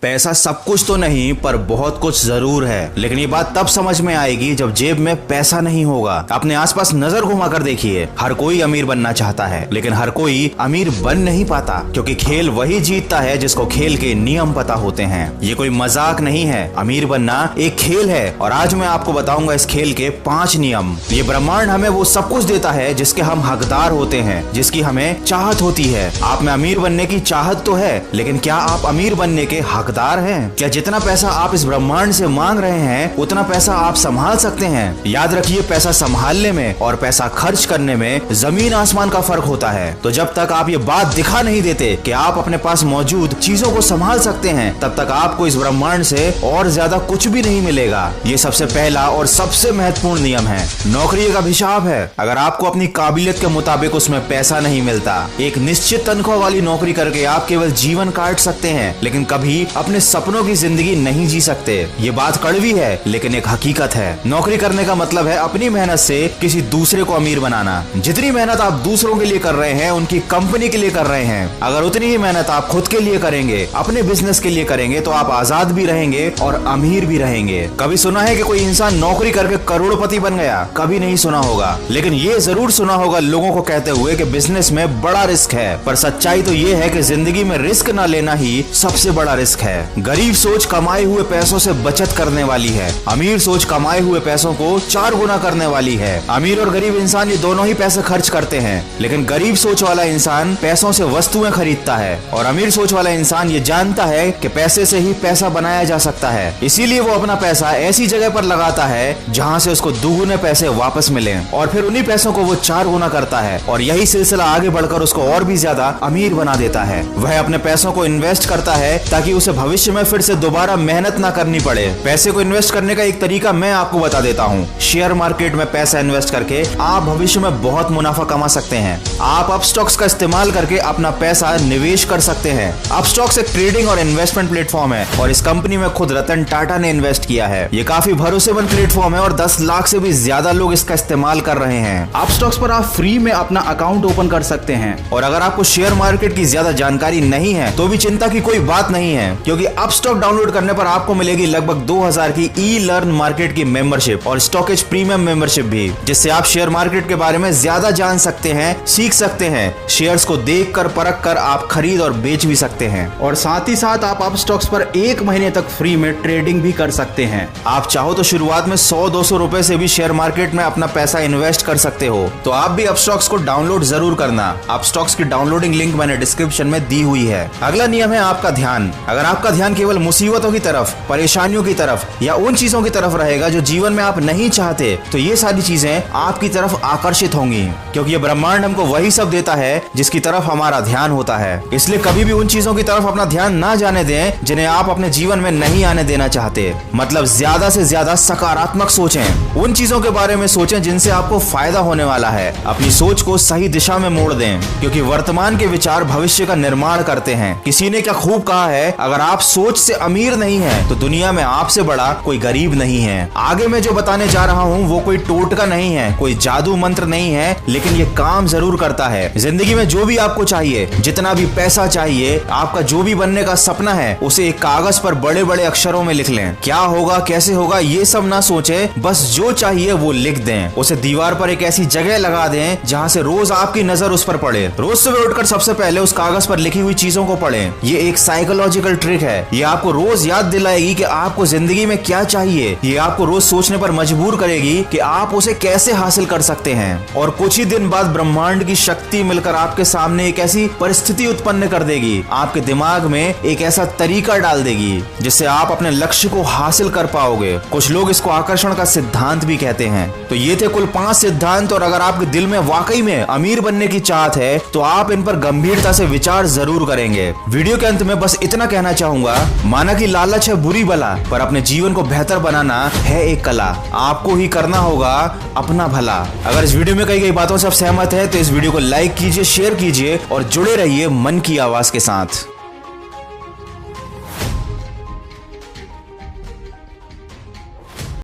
पैसा सब कुछ तो नहीं पर बहुत कुछ जरूर है, लेकिन ये बात तब समझ में आएगी जब जेब में पैसा नहीं होगा। अपने आसपास नजर घुमाकर देखिए, हर कोई अमीर बनना चाहता है, लेकिन हर कोई अमीर बन नहीं पाता, क्योंकि खेल वही जीतता है जिसको खेल के नियम पता होते हैं। ये कोई मजाक नहीं है, अमीर बनना एक खेल है और आज मैं आपको बताऊंगा इस खेल के 5 नियम। ये ब्रह्मांड हमें वो सब कुछ देता है जिसके हम हकदार होते हैं, जिसकी हमें चाहत होती है। आप में अमीर बनने की चाहत तो है, लेकिन क्या आप अमीर बनने के हकदार हैं? क्या जितना पैसा आप इस ब्रह्मांड से मांग रहे हैं उतना पैसा आप संभाल सकते हैं? याद रखिए, पैसा संभालने में और पैसा खर्च करने में जमीन आसमान का फर्क होता है। तो जब तक आप ये बात दिखा नहीं देते कि आप अपने पास मौजूद चीजों को संभाल सकते हैं, तब तक आपको इस ब्रह्मांड से और ज्यादा कुछ भी नहीं मिलेगा। ये सबसे पहला और सबसे महत्वपूर्ण नियम है। नौकरी एक अभिशाप है। अगर आपको अपनी काबिलियत के मुताबिक उसमें पैसा नहीं मिलता, एक निश्चित तनख्वाह वाली नौकरी करके आप केवल जीवन काट सकते हैं, लेकिन कभी अपने सपनों की जिंदगी नहीं जी सकते। ये बात कड़वी है, लेकिन एक हकीकत है। नौकरी करने का मतलब है अपनी मेहनत से किसी दूसरे को अमीर बनाना। जितनी मेहनत आप दूसरों के लिए कर रहे हैं, उनकी कंपनी के लिए कर रहे हैं, अगर उतनी ही मेहनत आप खुद के लिए करेंगे, अपने बिजनेस के लिए करेंगे, तो आप आजाद भी रहेंगे और अमीर भी रहेंगे। कभी सुना है कि कोई इंसान नौकरी करके करोड़पति बन गया? कभी नहीं सुना होगा, लेकिन ये जरूर सुना होगा लोगों को कहते हुए कि बिजनेस में बड़ा रिस्क है। पर सच्चाई तो ये है कि जिंदगी में रिस्क न लेना ही सबसे बड़ा रिस्क है। गरीब सोच कमाए हुए पैसों से बचत करने वाली है, अमीर सोच कमाए हुए पैसों को 4 गुना करने वाली है। अमीर और गरीब इंसान ये दोनों ही पैसे खर्च करते हैं, लेकिन गरीब सोच वाला इंसान पैसों से वस्तुएं खरीदता है और अमीर सोच वाला इंसान ये जानता है कि पैसे से ही पैसा बनाया जा सकता है। इसीलिए वो अपना पैसा ऐसी जगह पर लगाता है जहाँ से उसको दुगुने पैसे वापस मिले और फिर उन्हीं पैसों को वो 4 गुना करता है और यही सिलसिला आगे बढ़कर उसको और भी ज्यादा अमीर बना देता है। वह अपने पैसों को इन्वेस्ट करता है ताकि उसे भविष्य में फिर से दोबारा मेहनत ना करनी पड़े। पैसे को इन्वेस्ट करने का एक तरीका मैं आपको बता देता हूँ। शेयर मार्केट में पैसा इन्वेस्ट करके आप भविष्य में बहुत मुनाफा कमा सकते हैं। आप अपस्टॉक्स का इस्तेमाल करके अपना पैसा निवेश कर सकते हैं। अपस्टॉक्स एक ट्रेडिंग और इन्वेस्टमेंट प्लेटफॉर्म है और इस कंपनी में खुद रतन टाटा ने इन्वेस्ट किया है। ये काफी भरोसेमंद प्लेटफॉर्म है और 10 लाख से भी ज्यादा लोग इसका इस्तेमाल कर रहे हैं। अपस्टॉक्स पर आप फ्री में अपना अकाउंट ओपन कर सकते हैं और अगर आपको शेयर मार्केट की ज्यादा जानकारी नहीं है तो भी चिंता की कोई बात नहीं है, क्योंकि अपस्टॉक डाउनलोड करने पर आपको मिलेगी लगभग 2000 की ई-लर्न मार्केट की मेंबरशिप और स्टॉकेज प्रीमियम मेंबरशिप भी, जिससे आप शेयर मार्केट के बारे में ज्यादा जान सकते हैं, सीख सकते हैं। शेयर्स को देखकर परख कर आप खरीद और बेच भी सकते हैं और साथ ही साथ आप अपस्टॉक्स पर 1 महीने तक फ्री में ट्रेडिंग भी कर सकते हैं। आप चाहो तो शुरुआत में 100-200 रुपए से भी शेयर मार्केट में अपना पैसा इन्वेस्ट कर सकते हो। तो आप भी अपस्टॉक्स को डाउनलोड जरूर करना। अपस्टॉक्स की डाउनलोडिंग लिंक मैंने डिस्क्रिप्शन में दी हुई है। अगला नियम है आपका ध्यान। अगर आपका ध्यान केवल मुसीबतों की तरफ, परेशानियों की तरफ या उन चीजों की तरफ रहेगा जो जीवन में आप नहीं चाहते, तो ये सारी चीजें आपकी तरफ आकर्षित होंगी, क्योंकि ये ब्रह्मांड हमको वही सब देता है जिसकी तरफ हमारा ध्यान होता है। इसलिए कभी भी उन चीजों की तरफ अपना ध्यान ना जाने दें जिन्हें आप अपने जीवन में नहीं आने देना चाहते। मतलब ज्यादा से ज्यादा सकारात्मक सोचें। उन चीजों के बारे में सोचें जिनसे आपको फायदा होने वाला है। अपनी सोच को सही दिशा में मोड़ दें, क्योंकि वर्तमान के विचार भविष्य का निर्माण करते हैं। किसी ने क्या खूब कहा है, अगर आप सोच से अमीर नहीं है तो दुनिया में आपसे बड़ा कोई गरीब नहीं है। आगे मैं जो बताने जा रहा हूँ वो कोई टोटका नहीं है, कोई जादू मंत्र नहीं है, लेकिन ये काम जरूर करता है। जिंदगी में जो भी आपको चाहिए, जितना भी पैसा चाहिए, आपका जो भी बनने का सपना है, उसे एक कागज पर बड़े बड़े अक्षरों में लिख लें। क्या होगा, कैसे होगा, ये सब ना सोचें, बस जो चाहिए वो लिख दें। उसे दीवार पर एक ऐसी जगह लगा दें जहाँ से रोज आपकी नजर उस पर पड़े। रोज सुबह उठकर सबसे पहले उस कागज पर लिखी हुई चीजों को पढ़ें। ये एक साइकोलॉजिकल ट्रिक है। ये आपको रोज याद दिलाएगी कि आपको जिंदगी में क्या चाहिए। ये आपको रोज सोचने पर मजबूर करेगी कि आप उसे कैसे हासिल कर सकते हैं। और कुछ ही दिन बाद ब्रह्मांड की शक्ति मिलकर आपके सामने एक ऐसी परिस्थिति उत्पन्न कर देगी, आपके दिमाग में एक ऐसा तरीका डाल देगी जिससे आप अपने लक्ष्य को हासिल कर पाओगे। कुछ लोग इसको आकर्षण का सिद्धांत भी कहते हैं। तो ये थे कुल 5 सिद्धांत, और अगर आपके दिल में वाकई में अमीर बनने की चाहत है तो आप इन पर गंभीरता से विचार जरूर करेंगे। वीडियो के अंत में बस इतना कहना चाहूंगा, माना कि लालच है बुरी बला, पर अपने जीवन को बेहतर बनाना है एक कला। आपको ही करना होगा अपना भला। अगर इस वीडियो में कही गई बातों से आप सहमत हैं तो इस वीडियो को लाइक कीजिए, शेयर कीजिए और जुड़े रहिए मन की आवाज के साथ।